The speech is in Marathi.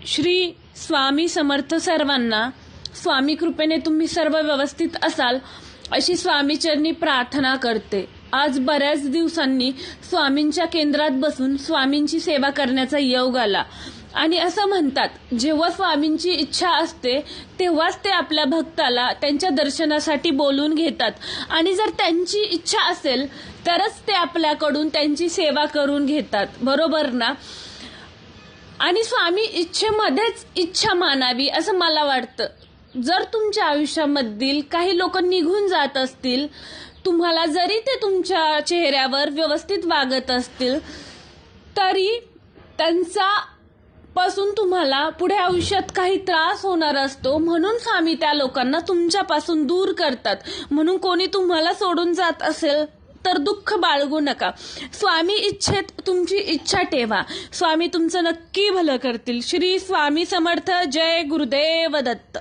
श्री स्वामी समर्थ सर्वांना. स्वामी कृपेने तुम्ही सर्व व्यवस्थित असाल अशी स्वामीचरणी प्रार्थना करते. आज बऱ्याच दिवसांनी स्वामींच्या केंद्रात बसून स्वामींची सेवा करण्याचा योग आला. आणि असं म्हणतात, जेव्हा स्वामींची इच्छा असते तेव्हाच ते आपल्या भक्ताला त्यांच्या दर्शनासाठी बोलून घेतात. आणि जर त्यांची इच्छा असेल तरच ते आपल्याकडून त्यांची सेवा करून घेतात. बरोबर ना? आणि स्वामी इच्छेमध्येच इच्छा मानावी असं मला वाटतं. जर तुमच्या आयुष्यामधील काही लोक निघून जात असतील, तुम्हाला जरी ते तुमच्या चेहऱ्यावर व्यवस्थित वागत असतील, तरी त्यांचा पासून तुम्हाला पुढे आयुष्यात काही त्रास होणार असतो. म्हणून स्वामी त्या लोकांना तुमच्यापासून दूर करतात. म्हणून कोणी तुम्हाला सोडून जात असेल तर दुःख बाळगू नका. स्वामी इच्छेत तुमची इच्छा ठेवा. स्वामी तुमचं नक्की भलं करतील. श्री स्वामी समर्थ. जय गुरुदेव दत्त.